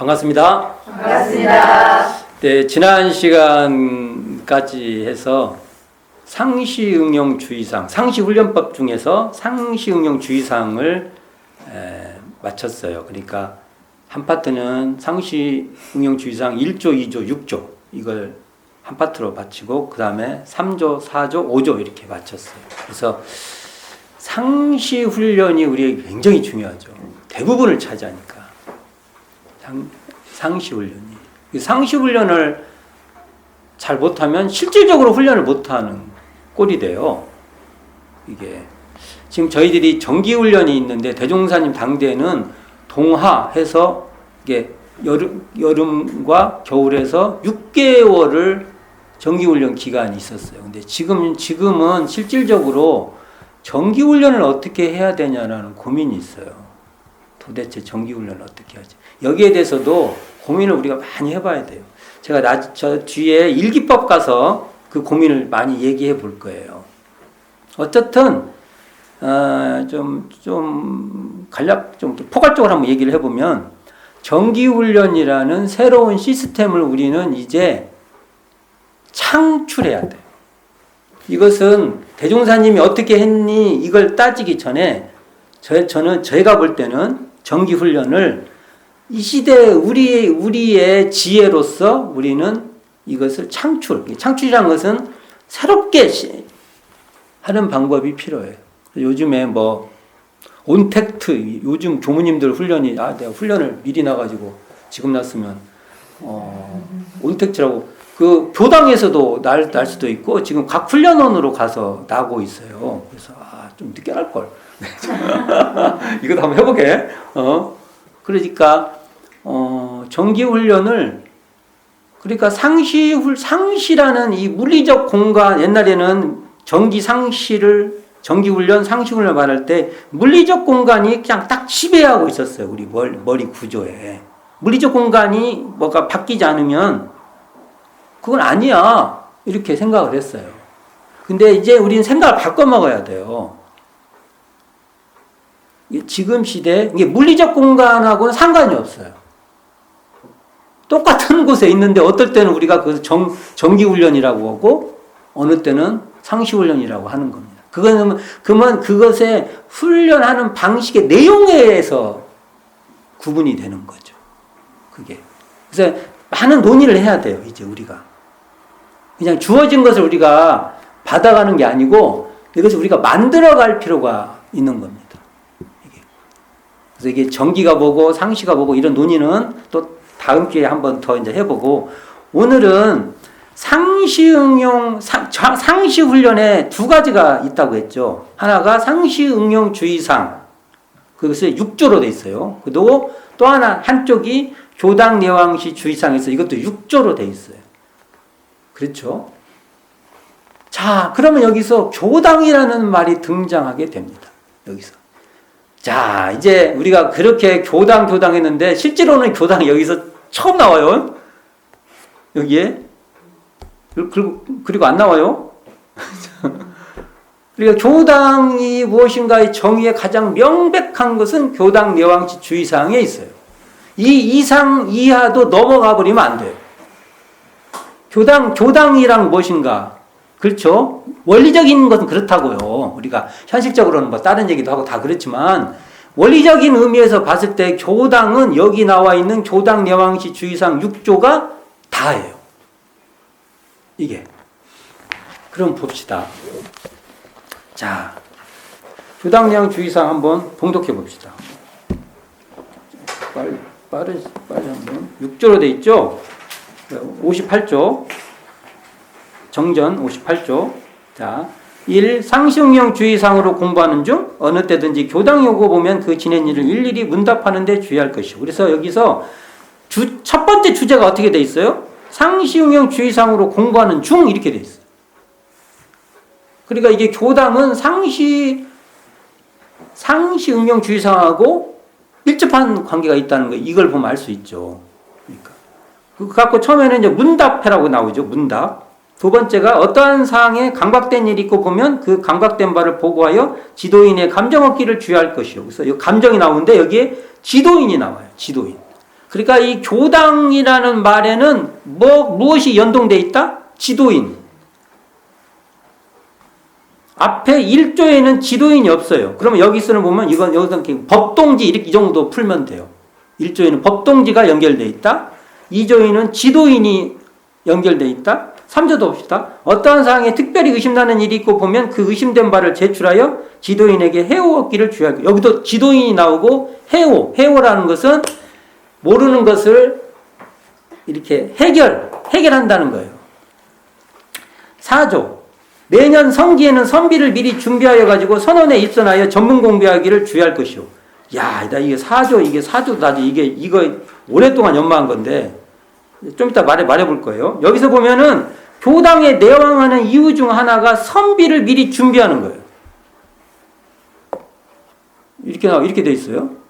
반갑습니다. 반갑습니다. 네, 지난 시간까지 해서 상시응용주의상, 상시훈련법 중에서 상시응용주의상을 마쳤어요. 그러니까 한 파트는 상시응용주의상 1조, 2조, 6조 이걸 한 파트로 마치고 그 다음에 3조, 4조, 5조 이렇게 마쳤어요. 그래서 상시훈련이 우리에게 굉장히 중요하죠. 대부분을 차지하니까. 상시훈련이. 상시훈련을 잘 못하면 실질적으로 훈련을 못하는 꼴이 돼요. 이게. 지금 저희들이 정기훈련이 있는데 대종사님 당대에는 동하해서 이게 여름과 겨울에서 6개월을 정기훈련 기간이 있었어요. 근데 지금은 실질적으로 정기훈련을 어떻게 해야 되냐라는 고민이 있어요. 도대체 정기훈련을 어떻게 하지? 여기에 대해서도 고민을 우리가 많이 해봐야 돼요. 제가 저 뒤에 일기법 가서 그 고민을 많이 얘기해 볼 거예요. 어쨌든 좀 포괄적으로 한번 얘기를 해보면 정기훈련이라는 새로운 시스템을 우리는 이제 창출해야 돼요. 이것은 대종사님이 어떻게 했니 이걸 따지기 전에 제가 볼 때는 정기훈련을 이 시대에 우리의 지혜로서 우리는 이것을 창출이라는 것은 새롭게 하는 방법이 필요해요. 요즘에 온택트, 요즘 교무님들 훈련이, 내가 훈련을 미리 나가지고 지금 났으면, 온택트라고, 그 교당에서도 날 수도 있고, 지금 각 훈련원으로 가서 나고 있어요. 그래서, 좀 늦게 날걸. 이것도 한번 해보게. 그러니까, 정기훈련을, 그러니까 상시라는 이 물리적 공간, 옛날에는 정기훈련, 상시훈련을 말할 때 물리적 공간이 그냥 딱 지배하고 있었어요. 우리 머리 구조에. 물리적 공간이 뭐가 바뀌지 않으면 그건 아니야. 이렇게 생각을 했어요. 근데 이제 우리는 생각을 바꿔 먹어야 돼요. 지금 시대에 이게 물리적 공간하고는 상관이 없어요. 똑같은 곳에 있는데 어떨 때는 우리가 그 정기훈련이라고 하고 어느 때는 상시훈련이라고 하는 겁니다. 그러면 그것에 훈련하는 방식의 내용에 의해서 구분이 되는 거죠. 그게. 그래서 많은 논의를 해야 돼요, 이제 우리가. 그냥 주어진 것을 우리가 받아가는 게 아니고 이것을 우리가 만들어갈 필요가 있는 겁니다. 그래서 이게 정기가 뭐고 상시가 뭐고 이런 논의는 또 다음 기회에 한번 더 이제 해보고 오늘은 상시훈련에 두 가지가 있다고 했죠. 하나가 상시응용주의상, 그것이 6조로 돼 있어요. 그리고 또 한쪽이 교당내왕시 주의상에서 이것도 6조로 돼 있어요. 그렇죠? 자, 그러면 여기서 교당이라는 말이 등장하게 됩니다. 여기서. 자, 이제 우리가 그렇게 교당 했는데 실제로는 교당이 여기서 처음 나와요. 여기에. 그리고 안 나와요. 그러니까 교당이 무엇인가의 정의에 가장 명백한 것은 교당 내왕시 주의사항에 있어요. 이 이상 이하도 넘어가 버리면 안 돼요. 교당이란 무엇인가? 그렇죠? 원리적인 것은 그렇다고요. 우리가 현실적으로는 다른 얘기도 하고 다 그렇지만 원리적인 의미에서 봤을 때 교당은 여기 나와 있는 교당 내왕시 주의사항 6조가 다예요. 이게. 그럼 봅시다. 자, 교당내왕 주의사항 한번 봉독해 봅시다. 빨리 한번. 6조로 돼 있죠? 58조. 정전 58조. 자, 1. 상시응용 주의사항으로 공부하는 중 어느 때든지 교당 요구 보면 그 지낸 일을 일일이 문답하는 데 주의할 것이고. 그래서 여기서 첫 번째 주제가 어떻게 돼 있어요? 상시응용 주의사항으로 공부하는 중 이렇게 돼 있어요. 그러니까 이게 교당은 상시응용 주의사항하고 밀접한 관계가 있다는 거 이걸 보면 알 수 있죠. 그러니까 그거 갖고 처음에는 이제 문답해라고 나오죠. 문답. 두 번째가 어떠한 사항에 감각된 일이 있고 보면 그 감각된 바를 보고하여 지도인의 감정 얻기를 주의할 것이요. 그래서 이 감정이 나오는데 여기에 지도인이 나와요. 지도인. 그러니까 이 교당이라는 말에는 무엇이 연동돼 있다? 지도인. 앞에 1조에는 지도인이 없어요. 그러면 여기서는 보면 여기서 법동지 이렇게 이 정도 풀면 돼요. 1조에는 법동지가 연결돼 있다. 2조에는 지도인이 연결돼 있다. 3조도 봅시다. 어떠한 사항에 특별히 의심나는 일이 있고 보면 그 의심된 바를 제출하여 지도인에게 해오 얻기를 주의하고, 여기도 지도인이 나오고 해오라는 것은 모르는 것을 이렇게 해결한다는 거예요. 4조. 매년 성기에는 선비를 미리 준비하여 가지고 선원에 입선하여 전문 공부하기를 주의할 것이요. 야, 나 이게 4조도 나지. 이거 오랫동안 연마한 건데, 좀 이따 말해볼 거예요. 여기서 보면은 교당에 내왕하는 이유 중 하나가 선비를 미리 준비하는 거예요. 이렇게 돼 있어요.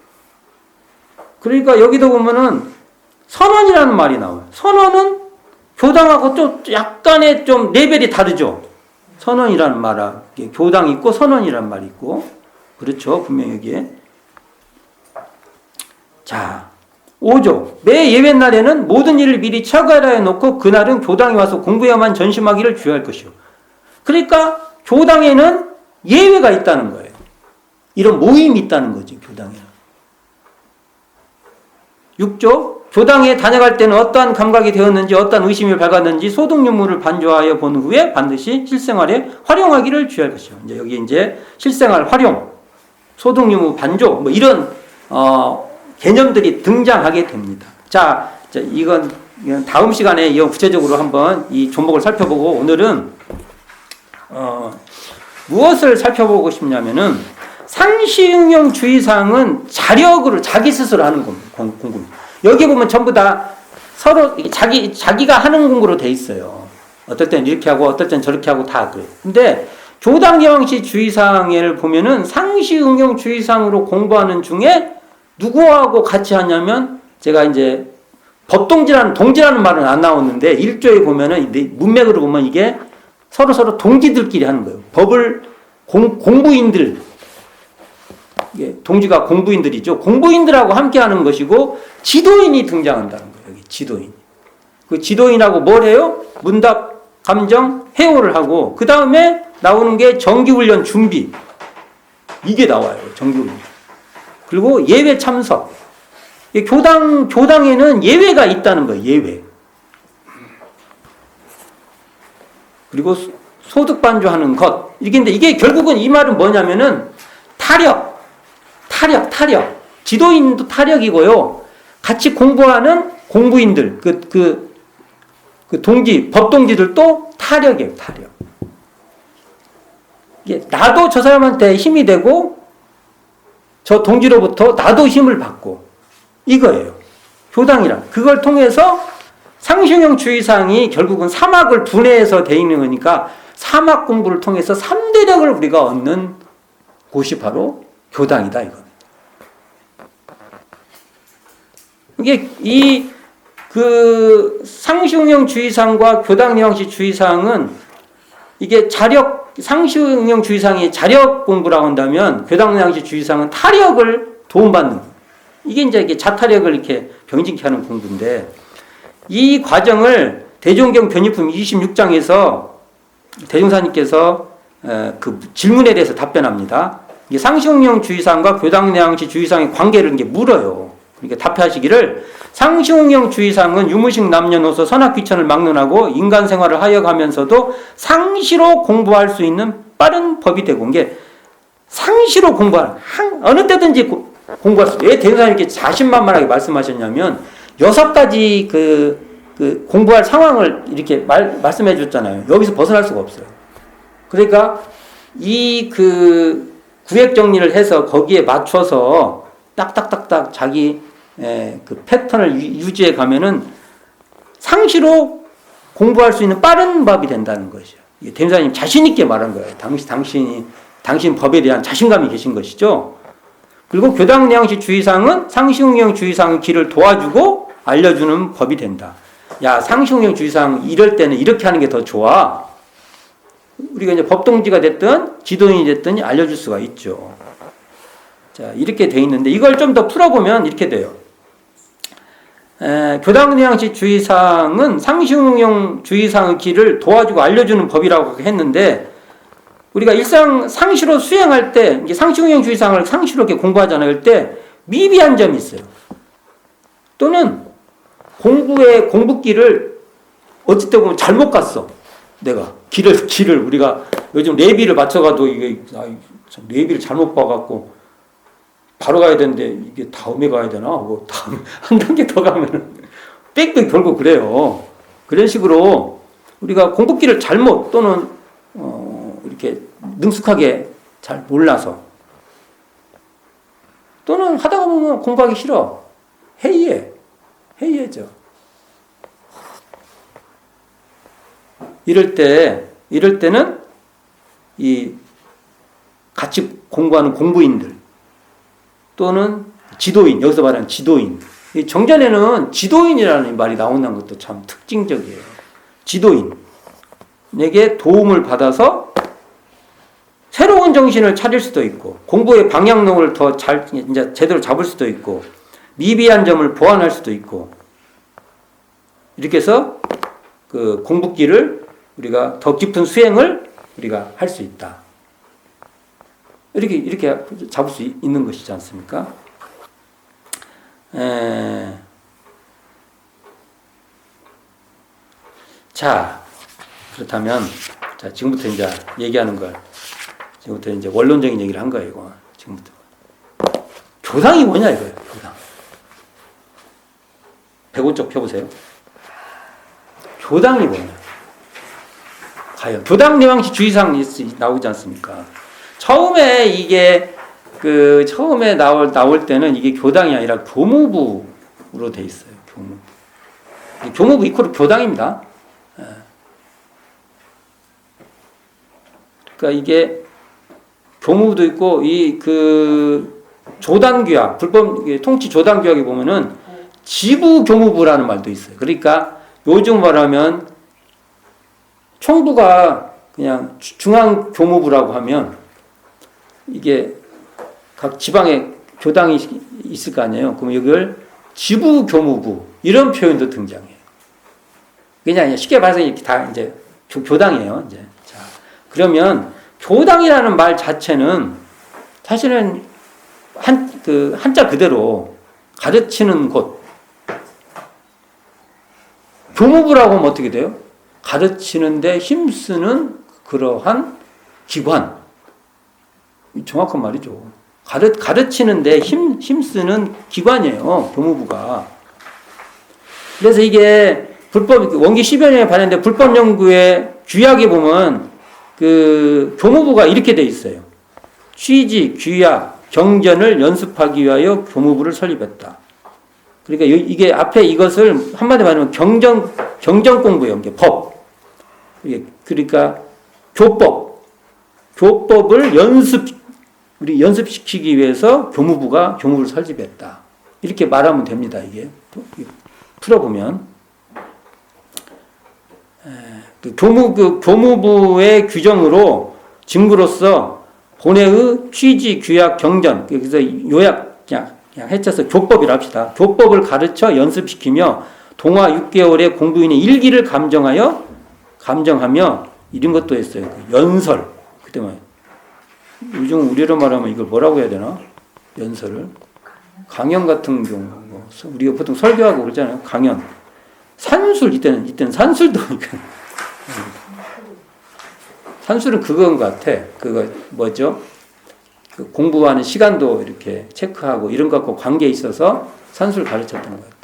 그러니까 여기도 보면은 선원이라는 말이 나와요. 선원은 교당하고 좀 약간의 좀 레벨이 다르죠. 선원이라는 말은 교당이 있고 선원이라는 말이 있고, 그렇죠. 분명히 여기에. 자, 5조. 매 예배날에는 모든 일을 미리 처가해 놓고 그날은 교당에 와서 공부해야만 전심하기를 주의할 것이요. 그러니까 교당에는 예외가 있다는 거예요. 이런 모임이 있다는 거지, 교당에는. 6조. 교당에 다녀갈 때는 어떠한 감각이 되었는지 어떠한 의심이 밝았는지 소득유무를 반조하여 본 후에 반드시 실생활에 활용하기를 주의할 것이요. 이제 여기 이제 실생활 활용, 소득유무 반조 이런 개념들이 등장하게 됩니다. 자, 이건 다음 시간에 이거 구체적으로 한번 이 종목을 살펴보고, 오늘은 무엇을 살펴보고 싶냐면은 상시응용 주의사항은 자력으로 자기 스스로 하는 공부입니다. 여기 보면 전부 다 서로 자기가 하는 공부로 돼 있어요. 어떨 땐 이렇게 하고 어떨 땐 저렇게 하고 다 그래요. 근데 교당예왕시 주의사항을 보면은 상시응용 주의사항으로 공부하는 중에 누구하고 같이 하냐면, 제가 이제 동지라는 말은 안 나오는데 1조에 보면은 문맥으로 보면 이게 서로 동지들끼리 하는 거예요. 법을 공부인들, 동지가 공부인들이죠. 공부인들하고 함께 하는 것이고, 지도인이 등장한다는 거예요. 여기 지도인. 그 지도인하고 뭘 해요? 문답, 감정, 해오를 하고, 그 다음에 나오는 게 정기훈련 준비. 이게 나와요. 정기훈련. 그리고 예외 참석. 교당에는 예외가 있다는 거예요. 예외. 그리고 소득반조하는 것. 이게 결국은 이 말은 뭐냐면은 타력. 지도인도 타력이고요. 같이 공부하는 공부인들, 법동지들도 타력이에요. 타력. 나도 저 사람한테 힘이 되고, 저 동지로부터 나도 힘을 받고, 이거예요. 교당이란. 그걸 통해서 상시응용 주의사항이 결국은 3학을 분해해서 돼 있는 거니까 3학 공부를 통해서 3대력을 우리가 얻는 곳이 바로 교당이다, 이거. 이게 상시응용 주의사항과 교당예왕시 주의사항은 이게 상시응용 주의사항이 자력 공부라고 한다면 교당예왕시 주의사항은 타력을 도움받는 거예요. 이게 이제 자타력을 이렇게 병진케 하는 공부인데, 이 과정을 대종경 변희품 26장에서 대종사님께서 그 질문에 대해서 답변합니다. 이게 상시응용 주의사항과 교당예왕시 주의사항의 관계를 이게 물어요. 그러니까 답하시기를, 상시응용 주의사항은 유무식 남녀노소 선악 귀천을 막론하고 인간 생활을 하여가면서도 상시로 공부할 수 있는 빠른 법이 되고, 이게 상시로 공부하는, 어느 때든지 공부할 수. 왜 대종사님 이렇게 자신만만하게 말씀하셨냐면 6가지 그 공부할 상황을 이렇게 말씀해 줬잖아요. 여기서 벗어날 수가 없어요. 그러니까 구획 정리를 해서 거기에 맞춰서 딱딱딱딱 자기 그 패턴을 유지해 가면은 상시로 공부할 수 있는 빠른 법이 된다는 것이죠. 대종사님 자신 있게 말한 거예요. 당신 법에 대한 자신감이 계신 것이죠. 그리고 교당예왕시 주의사항은 상시응용 주의사항의 길을 도와주고 알려주는 법이 된다. 야, 상시응용 주의사항 이럴 때는 이렇게 하는 게 더 좋아. 우리가 이제 법동지가 됐든 지도인이 됐든 알려줄 수가 있죠. 자, 이렇게 돼 있는데 이걸 좀 더 풀어보면 이렇게 돼요. 교당 뉘앙시 주의사항은 상시응용 주의사항의 길을 도와주고 알려주는 법이라고 했는데, 우리가 일상 상시로 수행할 때, 이제 상시응용 주의사항을 상시로 이렇게 공부하잖아요. 그럴 때 미비한 점이 있어요. 또는 공부길을 어쨌든 보면 잘못 갔어. 내가 길을 우리가 요즘 내비를 맞춰가도 이게 내비를 잘못 봐갖고 바로 가야 되는데 이게 다음에 가야 되나? 뭐 다음에 한 단계 더 가면은 빽빽 돌고 그래요. 그런 식으로 우리가 공부길을 잘못 또는 이렇게 능숙하게 잘 몰라서 또는 하다가 보면 공부하기 싫어. 해이해져. 이럴 때는 이 같이 공부하는 공부인들 또는 지도인, 여기서 말하는 지도인. 정전에는 지도인이라는 말이 나온다는 것도 참 특징적이에요. 지도인에게 도움을 받아서 새로운 정신을 찾을 수도 있고, 공부의 방향론을 더 잘, 이제 제대로 잡을 수도 있고, 미비한 점을 보완할 수도 있고, 이렇게 해서 그 공부길을 우리가 더 깊은 수행을 우리가 할 수 있다. 이렇게 잡을 수 있는 것이지 않습니까? 자, 그렇다면, 자, 지금부터 이제 얘기하는 걸, 지금부터 이제 원론적인 얘기를 한 거예요, 이거. 지금부터. 교당이 뭐냐, 이거예요, 교당. 105쪽 펴보세요. 교당이 뭐냐. 과연, 교당 뉘앙시 주의사항 나오지 않습니까? 처음에 이게, 처음에 나올 때는 이게 교당이 아니라 교무부로 돼 있어요, 교무부. 교무부 이코르 교당입니다. 그러니까 이게 교무부도 있고 조단규약, 불법 통치 조단규약에 보면은 지부 교무부라는 말도 있어요. 그러니까 요즘 말하면 총부가 그냥 중앙 교무부라고 하면 이게 각 지방에 교당이 있을 거 아니에요. 그럼 이걸 지부 교무부 이런 표현도 등장해요. 그냥 쉽게 말해서 이렇게 다 이제 교당이에요. 이제 자, 그러면 교당이라는 말 자체는 사실은 한자 그대로 가르치는 곳. 교무부라고 하면 어떻게 돼요? 가르치는데 힘쓰는 그러한 기관. 정확한 말이죠. 가르치는데 힘쓰는 기관이에요. 교무부가. 그래서 이게 원기 10여 년에 발행된 불법연구의 규약에 보면 교무부가 이렇게 돼 있어요. 취지, 규약, 경전을 연습하기 위하여 교무부를 설립했다. 그러니까 이게 앞에 이것을 한마디로 말하면 경전 공부예요. 이게 법. 그러니까 교법을 연습시키기 위해서 교무부를 설립했다. 이렇게 말하면 됩니다. 이게 풀어보면 교무부의 규정으로 직무로서 본회의 취지, 규약, 경전, 그래서 요약 그냥 해쳐서 교법이라 합시다. 교법을 가르쳐 연습시키며 동화 6개월의 공부인의 일기를 감정하며 이런 것도 했어요. 연설. 그때 요즘 우리로 말하면 이걸 뭐라고 해야 되나? 연설을. 강연 같은 경우. 우리가 보통 설교하고 그러잖아요. 강연. 산술, 이때는 산술도. 산술은 그건 것 같아. 그거 뭐죠? 공부하는 시간도 이렇게 체크하고 이런 것 갖고 관계에 있어서 산술 가르쳤던 것 같아.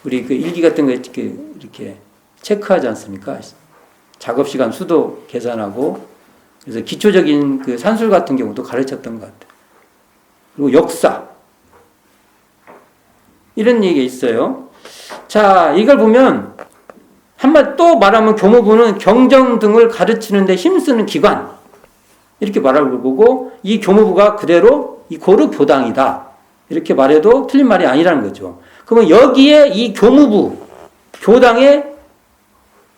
우리 일기 같은 거 이렇게 체크하지 않습니까? 작업 시간 수도 계산하고 그래서 기초적인 산술 같은 경우도 가르쳤던 것 같아. 그리고 역사. 이런 얘기가 있어요. 자, 이걸 보면 한마디 또 말하면 교무부는 경전 등을 가르치는 데 힘쓰는 기관 이렇게 말할 거고 이 교무부가 그대로 이 고르 교당이다 이렇게 말해도 틀린 말이 아니라는 거죠. 그러면 여기에 이 교무부 교당의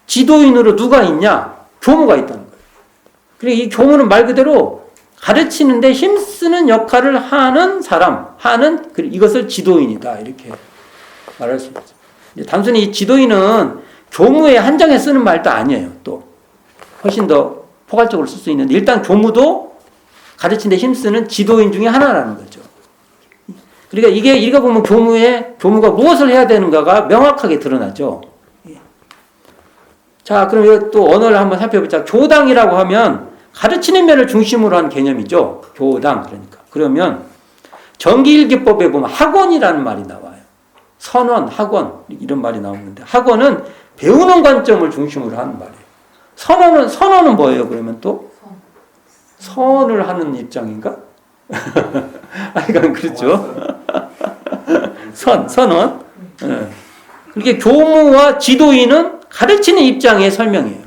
지도인으로 누가 있냐? 교무가 있다는 거예요. 그리고 이 교무는 말 그대로 가르치는 데 힘쓰는 역할을 하는 사람, 이것을 지도인이다 이렇게 말할 수 있죠. 단순히 지도인은 교무에 한정해 쓰는 말도 아니에요. 또 훨씬 더 포괄적으로 쓸 수 있는데 일단 교무도 가르치는 데 힘쓰는 지도인 중에 하나라는 거죠. 그러니까 이게 읽어보면 교무가 무엇을 해야 되는가가 명확하게 드러나죠. 자, 그럼 또 언어를 한번 살펴보자. 교당이라고 하면 가르치는 면을 중심으로 한 개념이죠. 교당. 그러면 정기일기법에 보면 학원이라는 말이 나와요. 선원, 학원 이런 말이 나오는데 학원은 배우는 관점을 중심으로 하는 말이에요. 선원은 뭐예요? 그러면 또 선을 하는 입장인가? 이건 그렇죠. 선원. 그렇게 교무와 지도인은 가르치는 입장의 설명이에요.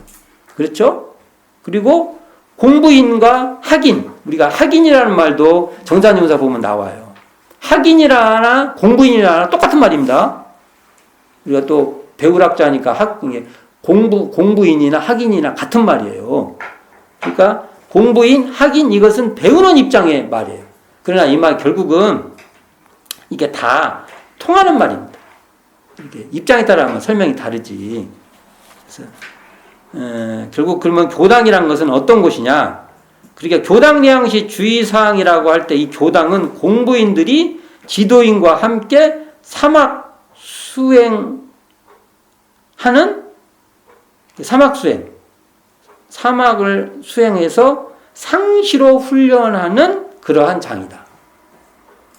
그렇죠? 그리고 공부인과 학인, 우리가 학인이라는 말도 정사님사 보면 나와요. 학인이라나 공부인이라나 똑같은 말입니다. 우리가 또 배울학자니까 공부인이나 학인이나 같은 말이에요. 그러니까 공부인, 학인 이것은 배우는 입장의 말이에요. 그러나 이 말 결국은 이게 다 통하는 말입니다. 이게 입장에 따라 설명이 다르지. 그래서 결국 그러면 교당이라는 것은 어떤 곳이냐? 그러니까 교당량시 주의사항이라고 할 때 이 교당은 공부인들이 지도인과 함께 사막 수행하는 사막을 수행해서 상시로 훈련하는 그러한 장이다.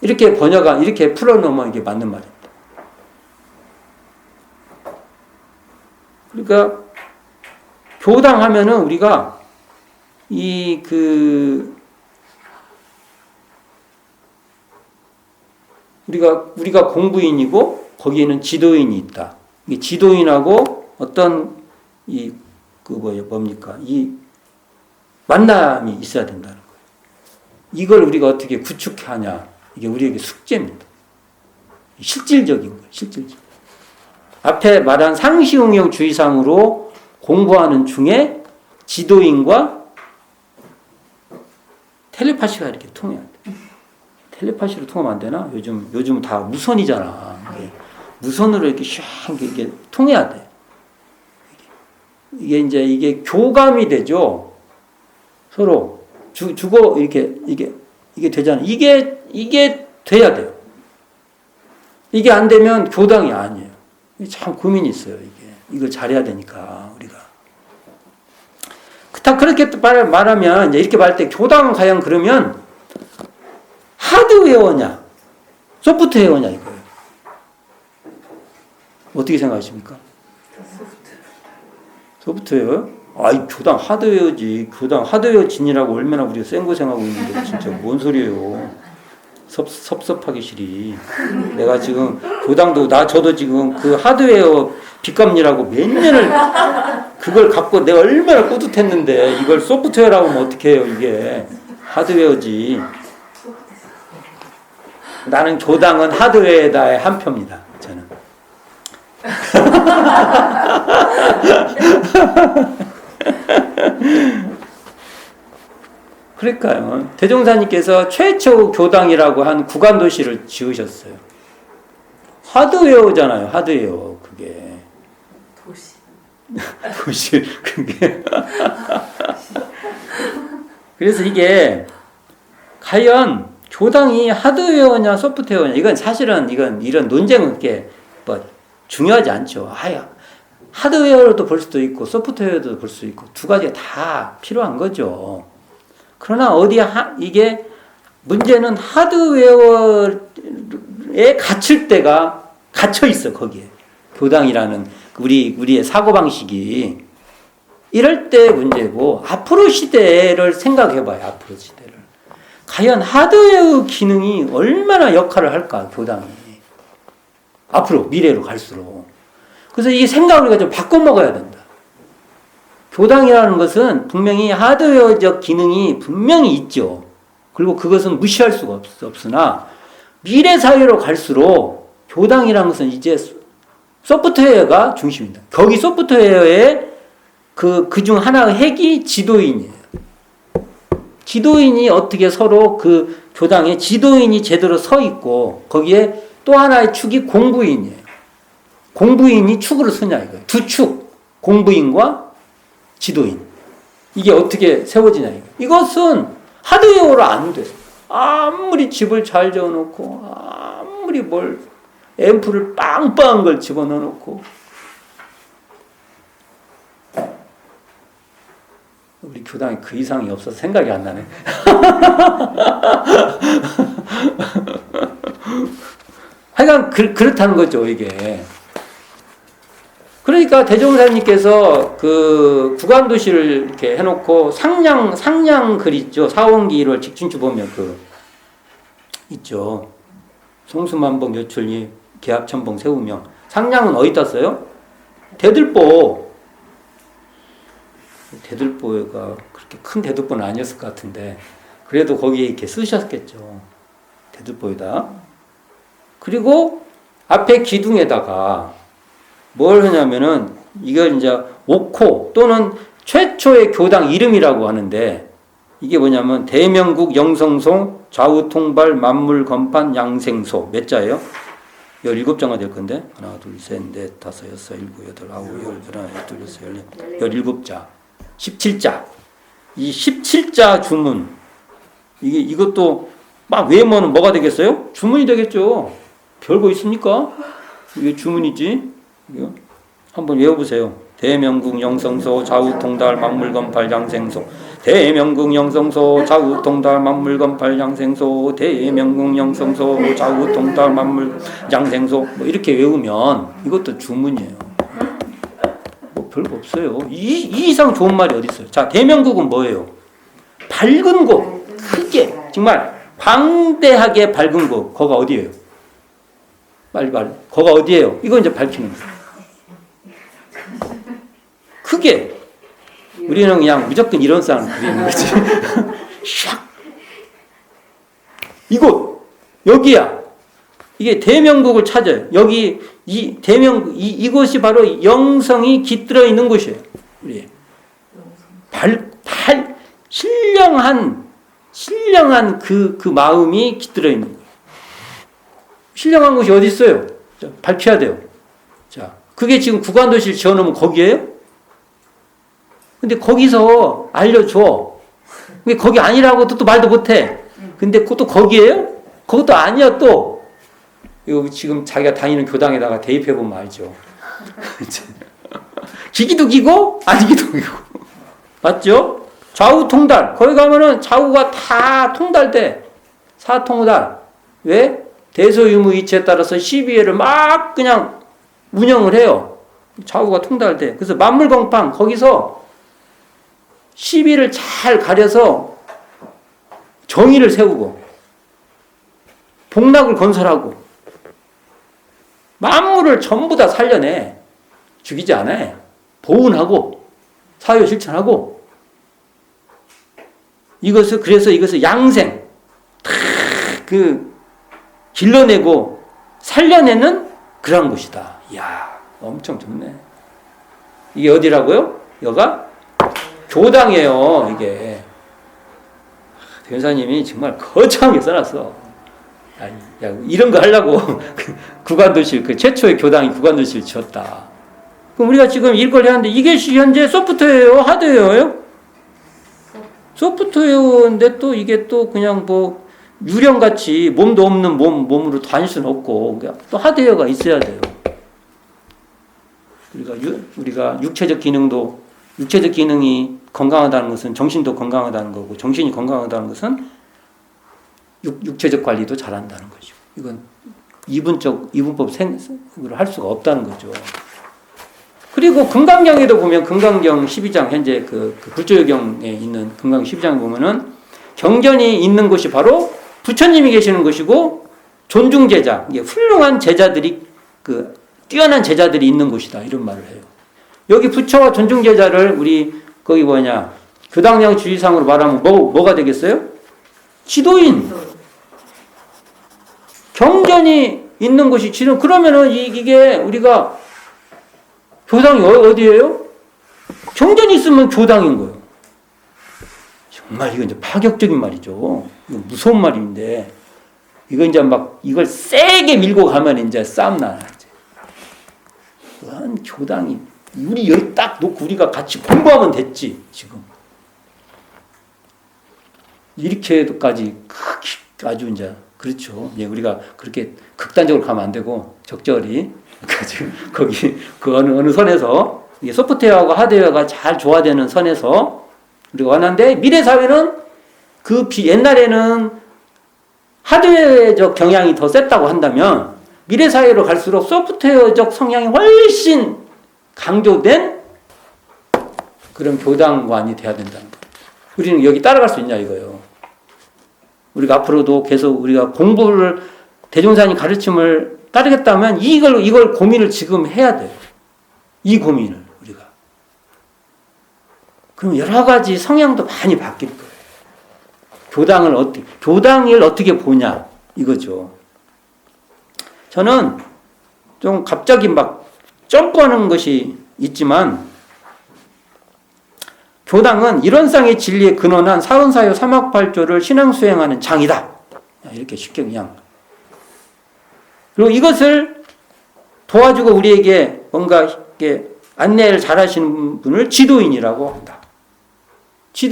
이렇게 이렇게 풀어놓으면 이게 맞는 말입니다. 그러니까 교당 하면은 우리가 우리가 공부인이고 거기에는 지도인이 있다. 이게 지도인하고 어떤 이 만남이 있어야 된다는 거예요. 이걸 우리가 어떻게 구축하냐. 이게 우리에게 숙제입니다. 실질적인 거예요. 실질적. 앞에 말한 상시응용 주의상으로 공부하는 중에 지도인과 텔레파시가 이렇게 통해야 돼. 텔레파시로 통하면 안 되나? 요즘 다 무선이잖아. 무선으로 이렇게 이렇게 통해야 돼. 이게 교감이 되죠. 서로 주고 이게 되잖아. 이게 돼야 돼요. 이게 안 되면 교당이 아니에요. 참 고민이 있어요. 이걸 잘해야 되니까 우리가. 그렇게 말하면 이렇게 말할 때 교당은 과연 그러면 하드웨어냐, 소프트웨어냐 이거예요. 어떻게 생각하십니까? 소프트웨어? 교당 하드웨어지. 교당 하드웨어 진이라고 얼마나 우리가 생고생하고 있는데 진짜 뭔 소리예요. 섭섭하기 싫이. 내가 지금 교당도 저도 지금 그 하드웨어 빚갚느라고 몇 년을 그걸 갖고 내가 얼마나 뿌듯했는데 이걸 소프트웨어라고 하면 어떻게 해요. 이게 하드웨어지. 나는 교당은 하드웨어다의 한 표입니다. 저는. 그러니까요. 대종사님께서 최초 교당이라고 한 구간도시를 지으셨어요. 하드웨어잖아요. 하드웨어 그게. 도시 그게. 그래서 이게 과연 교당이 하드웨어냐 소프트웨어냐 이건 사실은 이런 논쟁은 그렇게 중요하지 않죠. 하드웨어로도 볼 수도 있고 소프트웨어도 볼 수 있고 두 가지가 다 필요한 거죠. 그러나 이게 문제는 하드웨어에 갇힐 때가 갇혀 있어. 거기에 교당이라는 우리의 사고방식이 이럴 때 문제고, 앞으로 시대를 생각해봐요. 앞으로 시대를 과연 하드웨어 기능이 얼마나 역할을 할까 교당이 앞으로 미래로 갈수록. 그래서 이 생각을 우리가 좀 바꿔 먹어야 된다. 교당이라는 것은 분명히 하드웨어적 기능이 분명히 있죠. 그리고 그것은 무시할 수가 없으나 미래 사회로 갈수록 교당이라는 것은 이제 소프트웨어가 중심입니다. 거기 소프트웨어의 그중 하나의 핵이 지도인이에요. 지도인이 어떻게 서로 그 교당에 지도인이 제대로 서 있고 거기에 또 하나의 축이 공부인이에요. 공부인이 축으로 쓰냐 이거예요. 두 축, 공부인과 지도인. 이게 어떻게 세워지냐 이거예요. 이것은 하드웨어로 안 돼. 아무리 집을 잘 지어놓고 아무리 뭘 앰프를 빵빵한 걸 집어넣어놓고 우리 교당에 그 이상이 없어서 생각이 안 나네. 하여간 그렇다는 거죠 이게. 그러니까 대종사님께서 그 구간도시를 이렇게 해놓고 상냥 글 있죠. 사원기를 직진주 보면 그 있죠. 송수만복 여출리 계합천봉 세우명. 상냥은 어디다 써요? 대들보. 대들보가 그렇게 큰 대들보는 아니었을 것 같은데 그래도 거기에 이렇게 쓰셨겠죠. 대들보에다. 그리고 앞에 기둥에다가 뭘 하냐면은 이걸 이제 옥호 또는 최초의 교당 이름이라고 하는데 이게 뭐냐면 대명국 영성소 좌우통발 만물건판 양생소 몇 자예요? 17자가 될 건데 하나 둘셋넷 다섯 여섯 일곱 여덟 아홉 열 하나 둘 여섯 17자 17자 이 17자 주문 이것도 막 외우면 뭐가 되겠어요? 주문이 되겠죠. 별거 있습니까? 이게 주문이지. 이거 한번 외워보세요. 대명국 영성소 좌우통달 만물건팔 양생소 대명국 영성소 좌우통달 만물건팔 양생소 대명국 영성소 좌우통달 만물 양생소 뭐 이렇게 외우면 이것도 주문이에요. 뭐 별거 없어요. 이 이상 좋은 말이 어디 있어요? 자, 대명국은 뭐예요? 밝은 곳, 크게 정말 방대하게 밝은 곳. 거가 어디예요? 빨리 거가 어디예요? 이거 이제 밝히는 거예요. 크게. 우리는 그냥 무조건 이런 싸움 그리는 거지. 샥. 이곳 여기야. 이게 대명국을 찾아요. 여기 이 대명국 이곳이 바로 영성이 깃들어 있는 곳이에요. 우리 신령한 그 마음이 깃들어 있는 거예요. 신령한 곳이 어디 있어요? 자, 밝혀야 돼요. 자, 그게 지금 구간도시를 지어놓으면 거기에요? 근데 거기서 알려줘. 근데 거기 아니라고 또 말도 못해. 근데 그것도 거기에요? 그것도 아니야 또. 이거 지금 자기가 다니는 교당에다가 대입해보면 알죠. 기기도 기고 아니기도 기고. 맞죠? 좌우 통달. 거기 가면은 좌우가 다 통달돼. 사통달. 왜? 대소유무이치에 따라서 시비회를 막 그냥 운영을 해요. 좌우가 통달돼. 그래서 만물공판 거기서 시비를 잘 가려서 정의를 세우고 복락을 건설하고 만물을 전부 다 살려내. 죽이지 않아요. 보훈하고 사회 실천하고 그래서 이것을 양생 길러내고 살려내는 그런 곳이다. 이야, 엄청 좋네. 이게 어디라고요? 여가 교당이에요. 이게 변사님이 정말 거창하게 써놨어. 야, 이런 거 하려고 구간도실 최초의 교당이 구간도실 지었다. 그럼 우리가 지금 이걸 해야 하는데 이게 현재 소프트웨어예요, 하드웨어예요? 소프트웨어인데 또 이게 또 그냥 뭐 유령같이 몸도 없는 몸으로 다닐 수는 없고 또 하드웨어가 있어야 돼요. 우리가 육체적 기능이 건강하다는 것은 정신도 건강하다는 거고 정신이 건강하다는 것은 육체적 관리도 잘한다는 거죠. 이건 이분법 생으로 할 수가 없다는 거죠. 그리고 금강경에도 보면 금강경 12장 현재 그 불조경에 있는 금강경 12장에 보면은 경전이 있는 곳이 바로 부처님이 계시는 곳이고 존중제자, 이게 훌륭한 제자들이 뛰어난 제자들이 있는 곳이다 이런 말을 해요. 여기 부처와 존중제자를 우리 거기 교당량 주의상으로 말하면 뭐가 되겠어요? 지도인. 경전이 있는 곳이 지도. 그러면은 이게 우리가 교당이 어디예요? 경전이 있으면 교당인 거예요. 정말 이건 이제 파격적인 말이죠. 이거 무서운 말인데 이거 이제 막 이걸 세게 밀고 가면 이제 싸움 나나. 교당이 우리 여기 딱 놓고 우리가 같이 공부하면 됐지 지금. 이렇게까지 아주 이제 그렇죠. 예, 우리가 그렇게 극단적으로 가면 안 되고 적절히 거기 그 어느 선에서 이게 소프트웨어하고 하드웨어가 잘 조화되는 선에서 우리가 왔는데 미래 사회는 옛날에는 하드웨어적 경향이 더 셌다고 한다면 미래 사회로 갈수록 소프트웨어적 성향이 훨씬 강조된 그런 교당관이 돼야 된다는 거예요. 우리는 여기 따라갈 수 있냐 이거예요. 우리가 앞으로도 계속 우리가 공부를 대종사님 가르침을 따르겠다면 이걸 고민을 지금 해야 돼요. 이 고민을 우리가. 그럼 여러 가지 성향도 많이 바뀔 거예요. 교당을 어떻게 보냐 이거죠. 저는 좀 갑자기 막 점프하는 것이 있지만 교당은 이론상의 진리에 근원한 사은사요 삼학팔조를 신앙 수행하는 장이다. 이렇게 쉽게 그냥. 그리고 이것을 도와주고 우리에게 뭔가 이렇게 안내를 잘하시는 분을 지도인이라고 한다.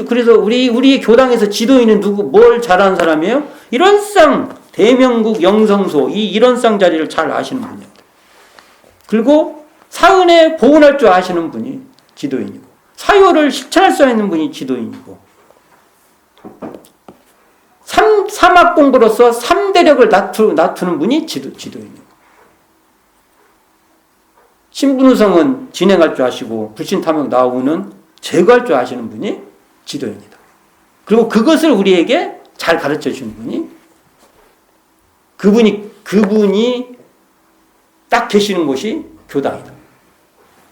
그래서 우리 교당에서 지도인은 뭘 잘하는 사람이에요? 이론상 대명국 영성소 이 이론상 자리를 잘 아시는 분이에요. 그리고 사은에 보훈할 줄 아시는 분이 지도인이고 사요를 실천할 수 있는 분이 지도인이고 삼학 공부로서 3대력을 낮추는 분이 지도인이고 신분우성은 진행할 줄 아시고 불신탐욕 나오는 제거할 줄 아시는 분이 지도인이다. 그리고 그것을 우리에게 잘 가르쳐 주는 분이 그분이 딱 계시는 곳이 교당이다.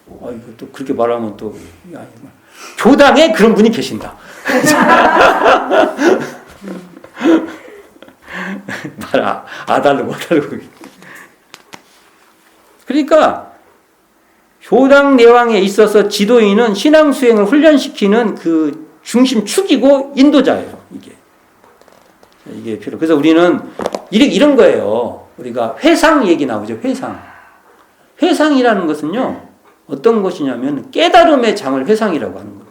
이거 또 그렇게 말하면 또 교당에 그런 분이 계신다. 말 아달로 못하고. 그러니까 교당 내왕에 있어서 지도인은 신앙 수행을 훈련시키는 그 중심축이고 인도자예요. 이게 필요. 그래서 우리는 이런 거예요. 우리가 회상 얘기 나오죠. 회상이라는 것은요. 어떤 것이냐면 깨달음의 장을 회상이라고 하는 겁니다.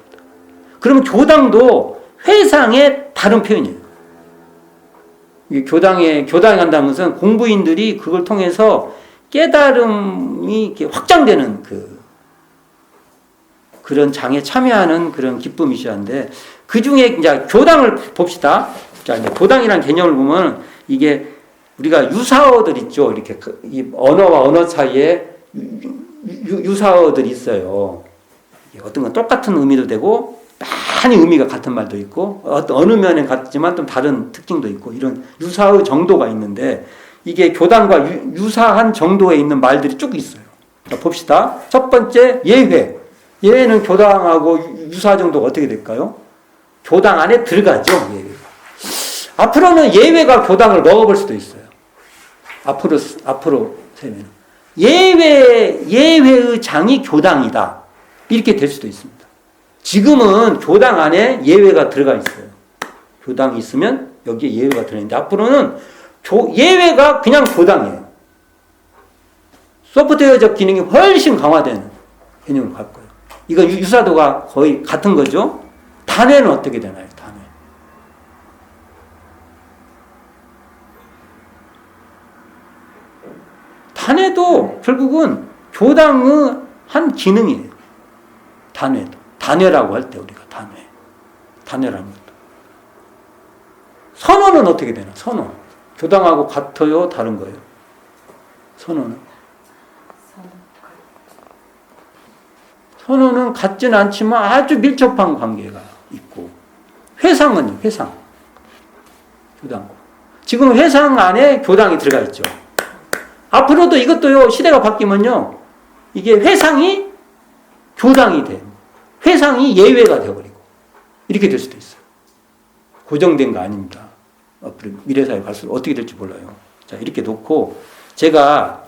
그러면 교당도 회상의 다른 표현이에요. 교당에 간다는 것은 공부인들이 그걸 통해서 깨달음이 이렇게 확장되는 그런 장에 참여하는 그런 기쁨이 있었는데 그 중에 이제 교당을 봅시다. 자, 이제 교당이라는 개념을 보면 이게 우리가 유사어들 있죠. 이렇게 이 언어와 언어 사이에 유사어들이 있어요. 어떤 건 똑같은 의미도 되고 많이 의미가 같은 말도 있고 어느 면에 같지만 좀 다른 특징도 있고 이런 유사의 정도가 있는데 이게 교당과 유사한 정도에 있는 말들이 쭉 있어요. 자, 봅시다. 첫 번째 예회. 예회는 교당하고 유사 정도가 어떻게 될까요? 교당 안에 들어가죠. 예회가. 앞으로는 예회가 교당을 먹어볼 수도 있어요. 앞으로 세면 예회의 장이 교당이다. 이렇게 될 수도 있습니다. 지금은 교당 안에 예회가 들어가 있어요. 교당이 있으면 여기에 예회가 들어있는데 앞으로는 예회가 그냥 교당이에요. 소프트웨어적 기능이 훨씬 강화된 개념으로 갈 거예요. 이거 유사도가 거의 같은 거죠. 단회는 어떻게 되나요? 단회도 결국은 교당의 한 기능이에요. 단회라고 할 때 우리가 단회라는 것도. 선언은 어떻게 되나? 선언. 교당하고 같아요? 다른 거예요? 선언은 같지는 않지만 아주 밀접한 관계가 있고 회상은요. 교당과. 지금 회상 안에 교당이 들어가 있죠. 앞으로도 이것도요, 시대가 바뀌면요, 이게 회상이 교당이 돼. 회상이 예외가 되어버리고, 이렇게 될 수도 있어요. 고정된 거 아닙니다. 앞으로 미래사회 갈수록 어떻게 될지 몰라요. 자, 이렇게 놓고, 제가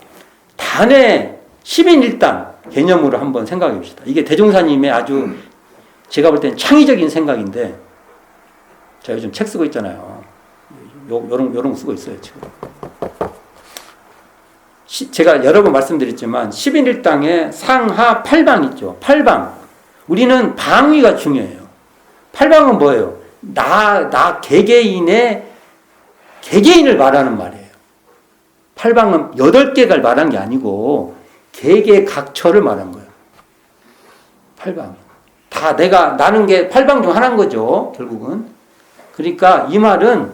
단회 10인 1단 개념으로 한번 생각해 봅시다. 이게 대종사님의 아주, 제가 볼 때는 창의적인 생각인데, 제가 요즘 책 쓰고 있잖아요. 요런 거 쓰고 있어요, 지금. 제가 여러 번 말씀드렸지만 11일당에 상하 8방 있죠. 8방. 우리는 방위가 중요해요. 8방은 뭐예요? 나 개개인의 개개인을 말하는 말이에요. 8방은 8개가 말하는 게 아니고 개개각처를 말한 거예요. 8방. 다 나는 게 8방 중 하나인 거죠. 결국은. 그러니까 이 말은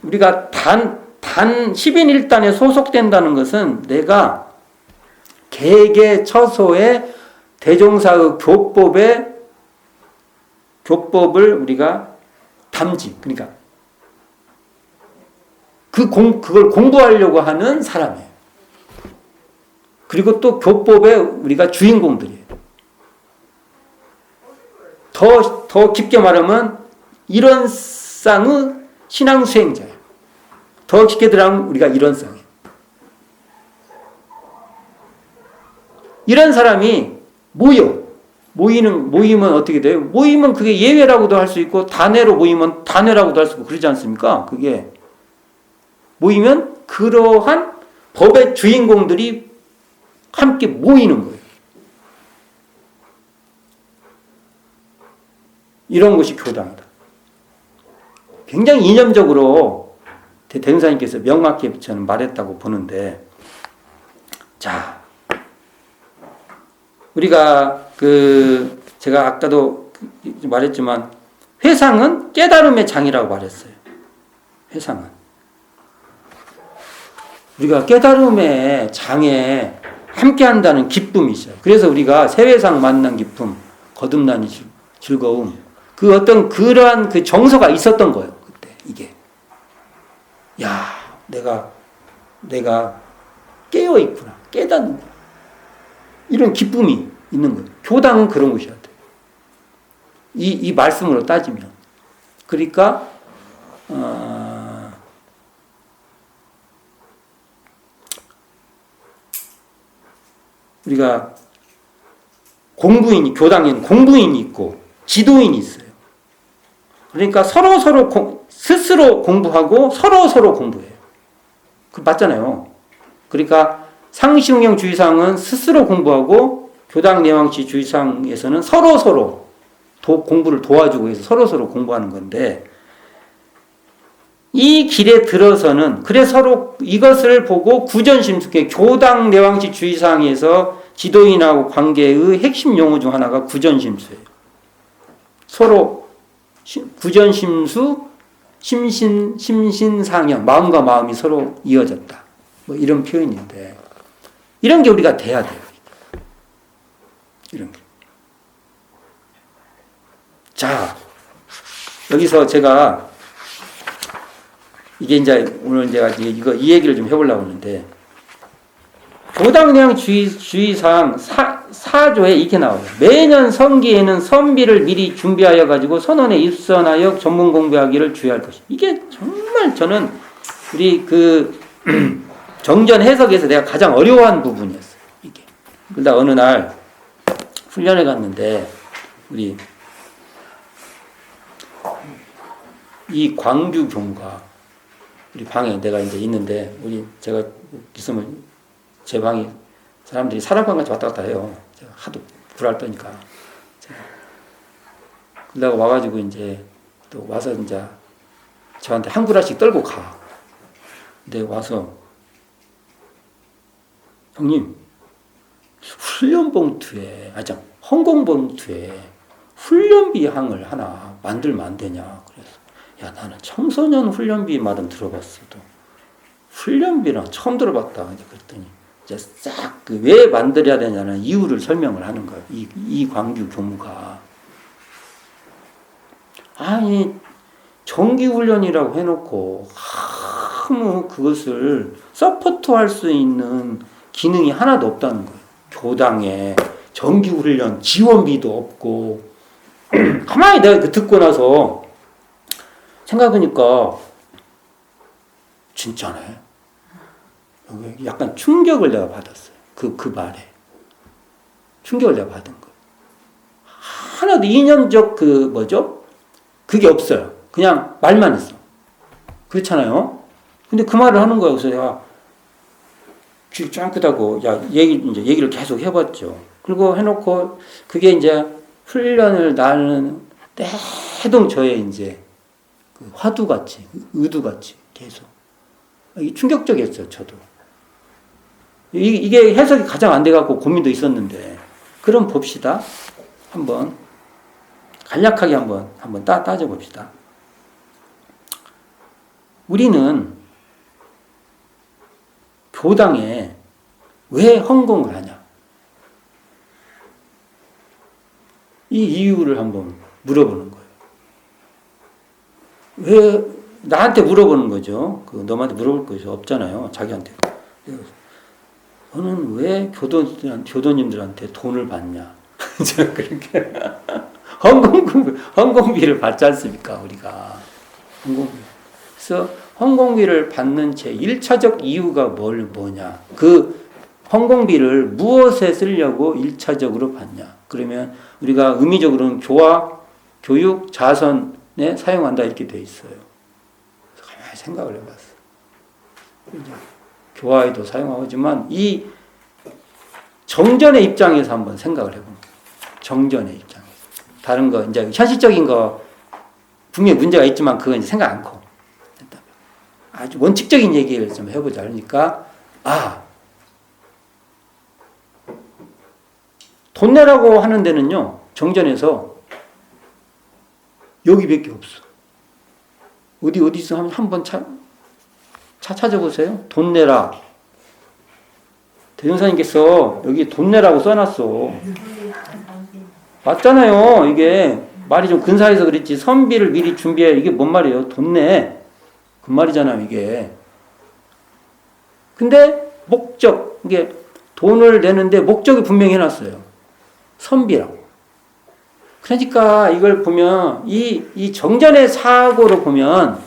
우리가 단 10인 1단에 소속된다는 것은 내가 개개 처소의 대종사의 교법을 우리가 담지. 그러니까 그걸 공부하려고 하는 사람이에요. 그리고 또 교법의 우리가 주인공들이에요. 더 깊게 말하면 이런 쌍의 신앙 수행자예요. 더 깊게 들어가면 우리가 이런 쌍이에요. 이런 사람이 모이면 어떻게 돼요? 모이면 그게 예외라고도 할 수 있고 단회로 모이면 단회라고도 할 수 있고 그러지 않습니까? 그게 모이면 그러한 법의 주인공들이 함께 모이는 거예요. 이런 것이 교당이다. 굉장히 이념적으로 대행사님께서 명확히 저는 말했다고 보는데, 자, 우리가 제가 아까도 말했지만 회상은 깨달음의 장이라고 말했어요. 회상은 우리가 깨달음의 장에 함께한다는 기쁨이 있어요. 그래서 우리가 세회상 만난 기쁨, 거듭나니 즐거움, 그 어떤 그러한 그 정서가 있었던 거예요. 그때 이게 내가 깨어 있구나, 깨닫는구나, 이런 기쁨이 있는 거예요. 교당은 그런 것이어야 돼요. 이 말씀으로 따지면. 그러니까 우리가 교당에는 공부인이 있고 지도인이 있어요. 그러니까 서로 스스로 공부하고 서로 공부해요. 그 맞잖아요. 그러니까 상시응용 주의상은 스스로 공부하고 교당 내왕시 주의상에서는 서로 공부를 도와주고 해서 서로 공부하는 건데, 이 길에 들어서는 서로 이것을 보고 구전심수께 교당 내왕시 주의상에서 지도인하고 관계의 핵심 용어 중 하나가 구전심수예요. 서로 구전심수, 심신상형, 마음과 마음이 서로 이어졌다. 뭐 이런 표현인데, 이런 게 우리가 돼야 돼요. 이런 게. 자, 여기서 제가 이게 이제 오늘 제가 이 얘기를 좀 해보려고 하는데, 교당내왕 주의상 4조에 이렇게 나와요. 매년 성기에는 선비를 미리 준비하여 가지고 선원에 입선하여 전문 공부하기를 주의할 것이. 이게 정말 저는 우리 정전 해석에서 내가 가장 어려워한 부분이었어요. 이게. 그러다 어느 날 훈련에 갔는데 우리 이 광주 교무가 우리 방에 내가 이제 있는데, 제가 있으면 제 방이 사람들이 사랑방같이 왔다 갔다 해요. 제가 하도 불알 떠니까. 그러다가 와가지고 이제 또 와서 이제 저한테 한 구라씩 떨고 가. 근데 와서, 형님, 훈련 봉투에, 헌공 봉투에 훈련비 항을 하나 만들면 안 되냐. 그래서 나는 청소년 훈련비 말은 들어봤어도 훈련비는 처음 들어봤다. 그랬더니 이제 싹 왜 만들어야 되냐는 이유를 설명을 하는 거예요. 이 광주 교무가. 아니, 정기훈련이라고 해놓고 아무 그것을 서포트할 수 있는 기능이 하나도 없다는 거예요. 교당에 정기훈련 지원비도 없고. 가만히 내가 듣고 나서 생각해보니까 진짜네. 약간 충격을 내가 받았어요. 그 말에. 충격을 내가 받은 거. 하나도 이념적 그게 없어요. 그냥 말만 있어. 그렇잖아요. 근데 그 말을 하는 거예요. 그래서 내가 귀 쫑긋하고, 야, 얘기를 계속 해봤죠. 그리고 해놓고, 그게 이제 훈련을 나는 때동 저의 이제 그 화두같이, 의두같이 계속. 이게 충격적이었어요, 저도. 이게 해석이 가장 안 돼갖고 고민도 있었는데, 그럼 봅시다. 한번, 간략하게 한번 따져봅시다. 우리는 교당에 왜 헌공을 하냐? 이 이유를 한번 물어보는 거예요. 왜 나한테 물어보는 거죠? 그 너한테 물어볼 것이 없잖아요. 자기한테. 너는 왜 교도님들한테 돈을 받냐? 그렇게 헌공비를 받지 않습니까? 우리가 헌공비. 그래서 헌공비를 받는 제 1차적 이유가 뭐냐? 그 헌공비를 무엇에 쓰려고 1차적으로 받냐? 그러면 우리가 의미적으로는 교육, 자선에 사용한다 이렇게 돼 있어요. 가만히 생각을 해봤어. 교화에도 사용하지만 이 정전의 입장에서 한번 생각을 해보는 거예요. 정전의 입장에서. 다른 거 이제 현실적인 거 분명히 문제가 있지만 그건 이제 생각 않고 아주 원칙적인 얘기를 좀 해보자. 그러니까 돈 내라고 하는 데는요, 정전에서 여기밖에 없어. 어디서 한번 찾아보세요. 돈 내라. 대전사님께서 여기 돈 내라고 써놨어. 맞잖아요. 이게 말이 좀 근사해서 그랬지. 선비를 미리 준비해. 이게 뭔 말이에요? 돈 내. 그 말이잖아요, 이게. 근데 목적, 이게 돈을 내는데 목적이 분명히 해놨어요. 선비라고. 그러니까 이걸 보면 이 정전의 사고로 보면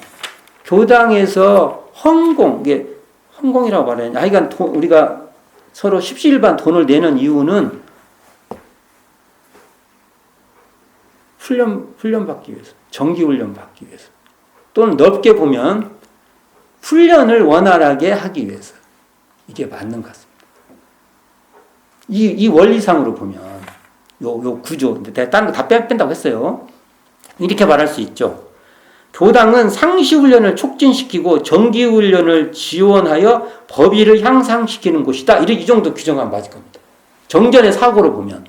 교당에서 이게 헌공이라고 말해야 하냐. 그러니까 우리가 서로 십시일반 돈을 내는 이유는 훈련 받기 위해서, 정기 훈련 받기 위해서. 또는 넓게 보면 훈련을 원활하게 하기 위해서. 이게 맞는 것 같습니다. 이 원리상으로 보면 요 구조, 내가 다른 거 다 뺀다고 했어요. 이렇게 말할 수 있죠. 교당은 상시훈련을 촉진시키고 정기훈련을 지원하여 법위를 향상시키는 곳이다. 이 정도 규정하면 맞을 겁니다. 정전의 사고로 보면.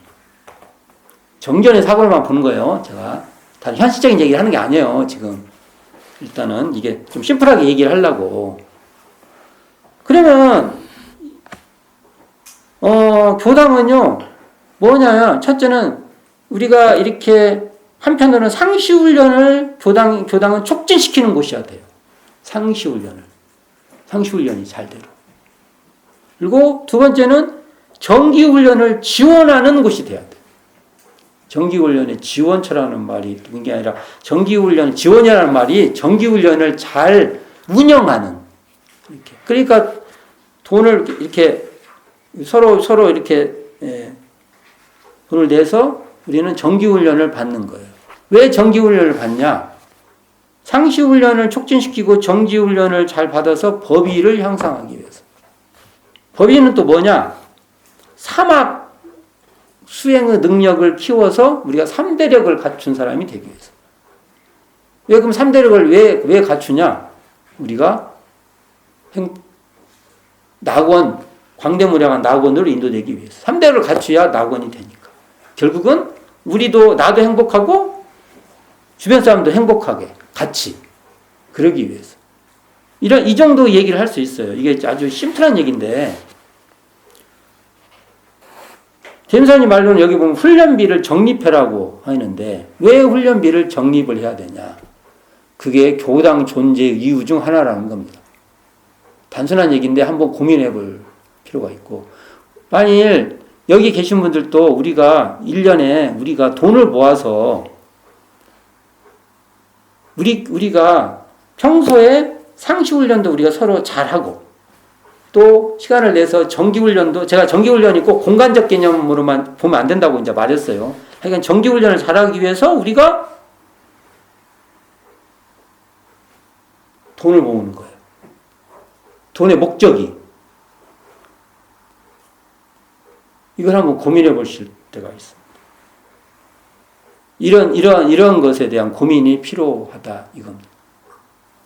정전의 사고로만 보는 거예요. 제가 다른 현실적인 얘기를 하는 게 아니에요. 지금 일단은 이게 좀 심플하게 얘기를 하려고. 그러면 교당은요 뭐냐? 첫째는 우리가 이렇게 한편으로는 상시훈련을 교당은 촉진시키는 곳이어야 돼요. 상시훈련이 잘 되도록. 그리고 두 번째는 정기훈련을 지원하는 곳이 돼야 돼요. 정기훈련의 지원처라는 말이 있는 게 아니라 정기훈련 지원이라는 말이 정기훈련을 잘 운영하는. 이렇게. 그러니까 돈을 이렇게 서로 이렇게 돈을 내서 우리는 정기훈련을 받는 거예요. 왜 정기훈련을 받냐? 상시훈련을 촉진시키고 정기훈련을 잘 받아서 법위를 향상하기 위해서. 법위는 또 뭐냐? 사막 수행의 능력을 키워서 우리가 3대력을 갖춘 사람이 되기 위해서. 왜 그럼 3대력을 왜 갖추냐? 우리가 낙원, 광대무량한 낙원으로 인도되기 위해서. 3대력을 갖춰야 낙원이 되니까. 결국은 나도 행복하고 주변 사람도 행복하게 같이 그러기 위해서. 이 정도 얘기를 할 수 있어요. 이게 아주 심플한 얘기인데 댐사님 말로는 여기 보면 훈련비를 적립해라고 하는데 왜 훈련비를 적립을 해야 되냐? 그게 교당 존재의 이유 중 하나라는 겁니다. 단순한 얘기인데 한번 고민해 볼 필요가 있고 만일 여기 계신 분들도 우리가 1년에 우리가 돈을 모아서 우리가 평소에 상시훈련도 우리가 서로 잘하고 또 시간을 내서 정기훈련도 제가 정기훈련이 꼭 공간적 개념으로만 보면 안 된다고 이제 말했어요. 하여간 정기훈련을 잘하기 위해서 우리가 돈을 모으는 거예요. 돈의 목적이 이걸 한번 고민해 보실 때가 있습니다. 이런 것에 대한 고민이 필요하다 이겁니다.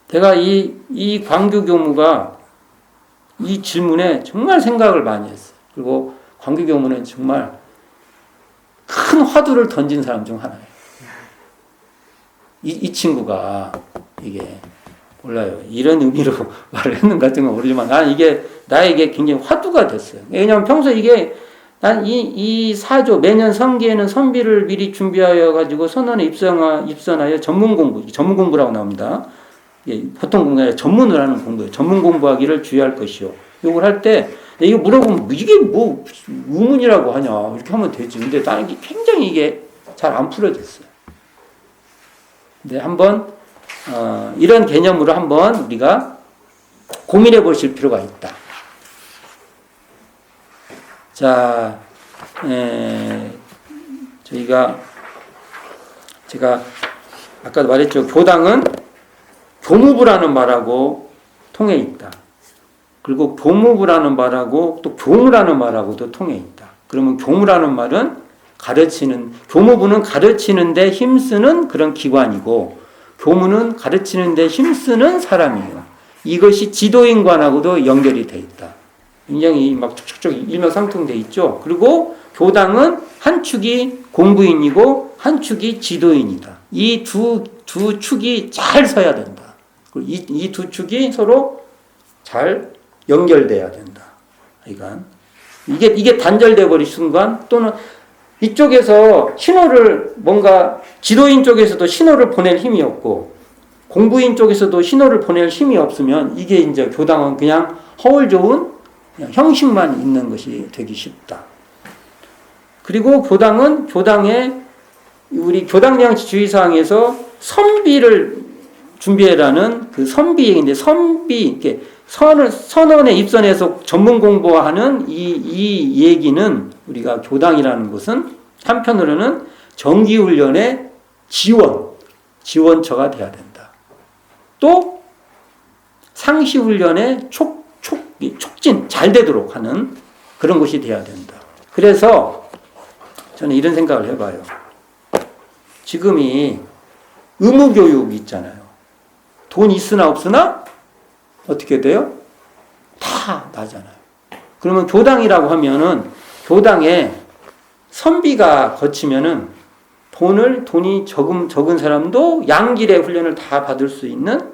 제가 이 광교 교무가 이 질문에 정말 생각을 많이 했어요. 그리고 광교 교무는 정말 큰 화두를 던진 사람 중 하나예요. 이 친구가 이게 몰라요. 이런 의미로 말을 했는가 같은 건 모르지만 이게 나에게 굉장히 화두가 됐어요. 왜냐하면 평소 이게 난 이 사조 매년 성기에는 선비를 미리 준비하여 가지고 선원에 입선하여 전문 공부라고 나옵니다. 보통 공부가 아니라 전문을 하는 공부예요. 전문 공부하기를 주의할 것이요. 이걸 할 때 이거 물어보면 이게 뭐 의문이라고 하냐 이렇게 하면 되지. 근데 나는 굉장히 이게 잘 안 풀어졌어요. 근데 한번 이런 개념으로 한번 우리가 고민해 보실 필요가 있다. 자, 제가 아까도 말했죠. 교당은 교무부라는 말하고 통해 있다. 그리고 교무부라는 말하고 또 교무라는 말하고도 통해 있다. 그러면 교무라는 말은 교무부는 가르치는데 힘쓰는 그런 기관이고, 교무는 가르치는데 힘쓰는 사람이에요. 이것이 지도인관하고도 연결이 돼 있다. 굉장히 막 촉촉촉 일맥상통돼 있죠. 그리고 교당은 한 축이 공부인이고 한 축이 지도인이다. 이 두 축이 잘 서야 된다. 이 두 축이 서로 잘 연결돼야 된다. 이게 단절돼 버린 순간, 또는 이쪽에서 신호를 뭔가 지도인 쪽에서도 신호를 보낼 힘이 없고 공부인 쪽에서도 신호를 보낼 힘이 없으면 이게 이제 교당은 그냥 허울 좋은 그냥 형식만 있는 것이 되기 쉽다. 그리고 교당의 우리 교당량치 주의사항에서 선비를 준비해라는 그 선비인데, 이렇게 선원에 입선해서 전문 공부하는 이 얘기는, 우리가 교당이라는 것은 한편으로는 정기훈련의 지원처가 돼야 된다. 또 상시훈련의 촉진, 잘 되도록 하는 그런 것이 돼야 된다. 그래서 저는 이런 생각을 해봐요. 지금이 의무교육이 있잖아요. 돈 있으나 없으나 어떻게 돼요? 다 나잖아요. 그러면 교당이라고 하면은 교당에 선비가 거치면은 돈이 적은 사람도 양질의 훈련을 다 받을 수 있는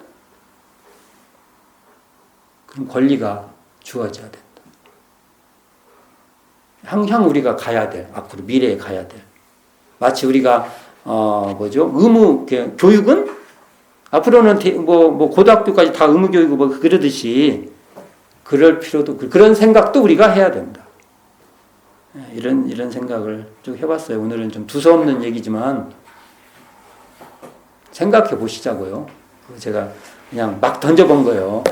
그런 권리가 주어져야 된다. 항상 우리가 가야 될, 앞으로 미래에 가야 될. 마치 우리가 의무 교육은 앞으로는 고등학교까지 다 의무 교육이고 그러듯이 그럴 필요도, 그런 생각도 우리가 해야 된다. 이런 생각을 쭉 해봤어요. 오늘은 좀 두서없는 얘기지만 생각해 보시자고요. 제가 그냥 막 던져본 거예요.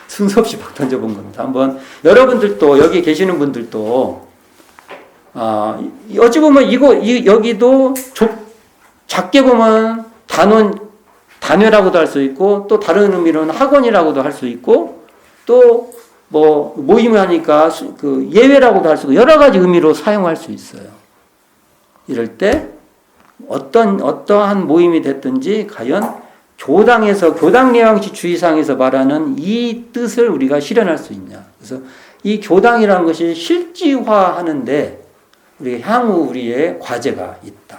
순서 없이 막 던져본 겁니다. 한번 여러분들도, 여기 계시는 분들도 어찌 보면 여기도 작게 보면 단회라고도 할 수 있고, 또 다른 의미로는 학원이라고도 할 수 있고, 또 모임을 하니까 그 예외라고도 할 수 있고, 여러 가지 의미로 사용할 수 있어요. 이럴 때 어떠한 모임이 됐든지 과연 교당례왕시 주의사항에서 말하는 이 뜻을 우리가 실현할 수 있냐. 그래서 이 교당이라는 것이 실지화하는데 우리가 향후 우리의 과제가 있다.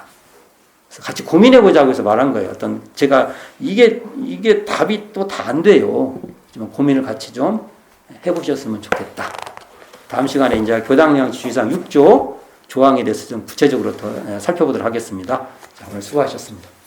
그래서 같이 고민해보자고 해서 말한 거예요. 제가 이게 답이 또 다 안 돼요. 하지만 고민을 같이 좀 해보셨으면 좋겠다. 다음 시간에 이제 교당례왕시 주의사항 6조 조항에 대해서 좀 구체적으로 더 살펴보도록 하겠습니다. 자, 오늘 수고하셨습니다.